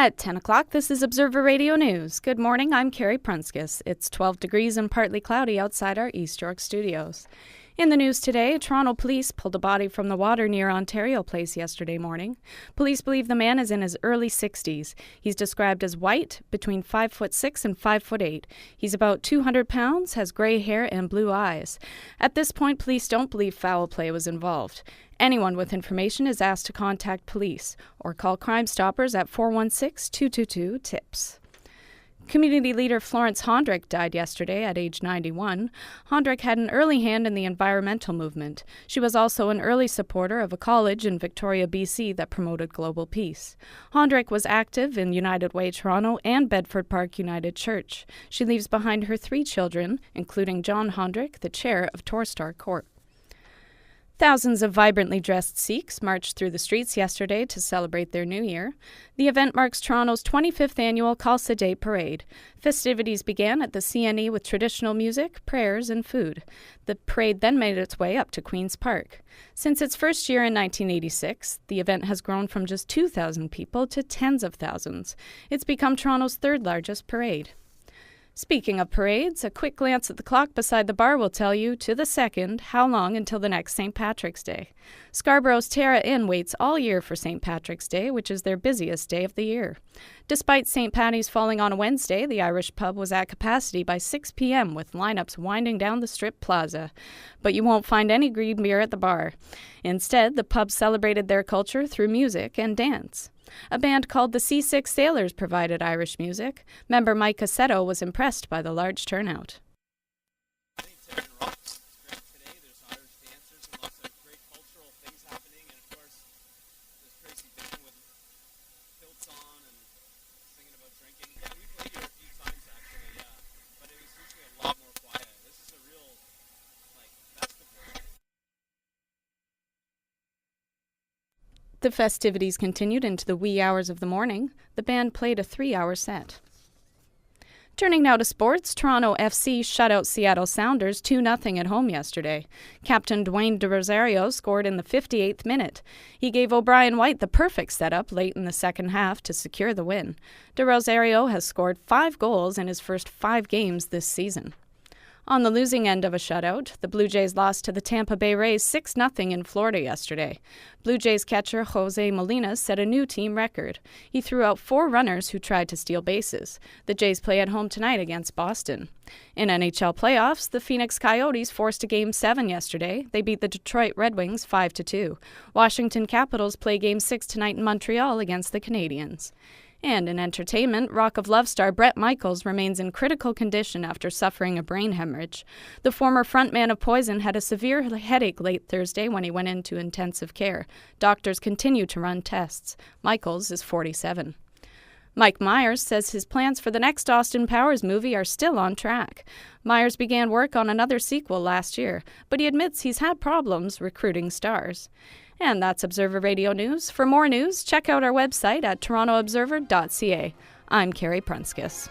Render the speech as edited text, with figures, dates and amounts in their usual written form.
At 10 o'clock, this is Observer Radio News. Good morning, I'm Carrie Prunskis. It's 12 degrees and partly cloudy outside our East York studios. In the news today, Toronto police pulled a body from the water near Ontario Place yesterday morning. Police believe the man is in his early 60s. He's described as white, between 5'6" and 5'8". He's about 200 pounds, has gray hair and blue eyes. At this point, police don't believe foul play was involved. Anyone with information is asked to contact police or call Crime Stoppers at 416-222-TIPS. Community leader Florence Hondrick died yesterday at age 91. Hondrick had an early hand in the environmental movement. She was also an early supporter of a college in Victoria, BC that promoted global peace. Hondrick was active in United Way Toronto and Bedford Park United Church. She leaves behind her 3 children, including John Hondrick, the chair of Torstar Court. Thousands of vibrantly dressed Sikhs marched through the streets yesterday to celebrate their new year. The event marks Toronto's 25th annual Khalsa Day parade. Festivities began at the CNE with traditional music, prayers, and food. The parade then made its way up to Queen's Park. Since its first year in 1986, the event has grown from just 2,000 people to tens of thousands. It's become Toronto's third largest parade. Speaking of parades, a quick glance at the clock beside the bar will tell you, to the second, how long until the next St. Patrick's Day. Scarborough's Terra Inn waits all year for St. Patrick's Day, which is their busiest day of the year. Despite St. Paddy's falling on a Wednesday, the Irish pub was at capacity by 6 p.m. with lineups winding down the Strip Plaza. But you won't find any green beer at the bar. Instead, the pub celebrated their culture through music and dance. A band called the Seasick Sailors provided Irish music. Member Mike Cassetto was impressed by the large turnout. The festivities continued into the wee hours of the morning. The band played a 3-hour set. Turning now to sports, Toronto FC shut out Seattle Sounders 2-0 at home yesterday. Captain Dwayne De Rosario scored in the 58th minute. He gave O'Brien White the perfect setup late in the second half to secure the win. De Rosario has scored 5 goals in his first 5 games this season. On the losing end of a shutout, the Blue Jays lost to the Tampa Bay Rays 6-0 in Florida yesterday. Blue Jays catcher Jose Molina set a new team record. He threw out 4 runners who tried to steal bases. The Jays play at home tonight against Boston. In NHL playoffs, the Phoenix Coyotes forced a Game 7 yesterday. They beat the Detroit Red Wings 5-2. Washington Capitals play Game 6 tonight in Montreal against the Canadiens. And in entertainment, Rock of Love star Bret Michaels remains in critical condition after suffering a brain hemorrhage. The former frontman of Poison had a severe headache late Thursday when he went into intensive care. Doctors continue to run tests. Michaels is 47. Mike Myers says his plans for the next Austin Powers movie are still on track. Myers began work on another sequel last year, but he admits he's had problems recruiting stars. And that's Observer Radio News. For more news, check out our website at torontoobserver.ca. I'm Carrie Prunskis.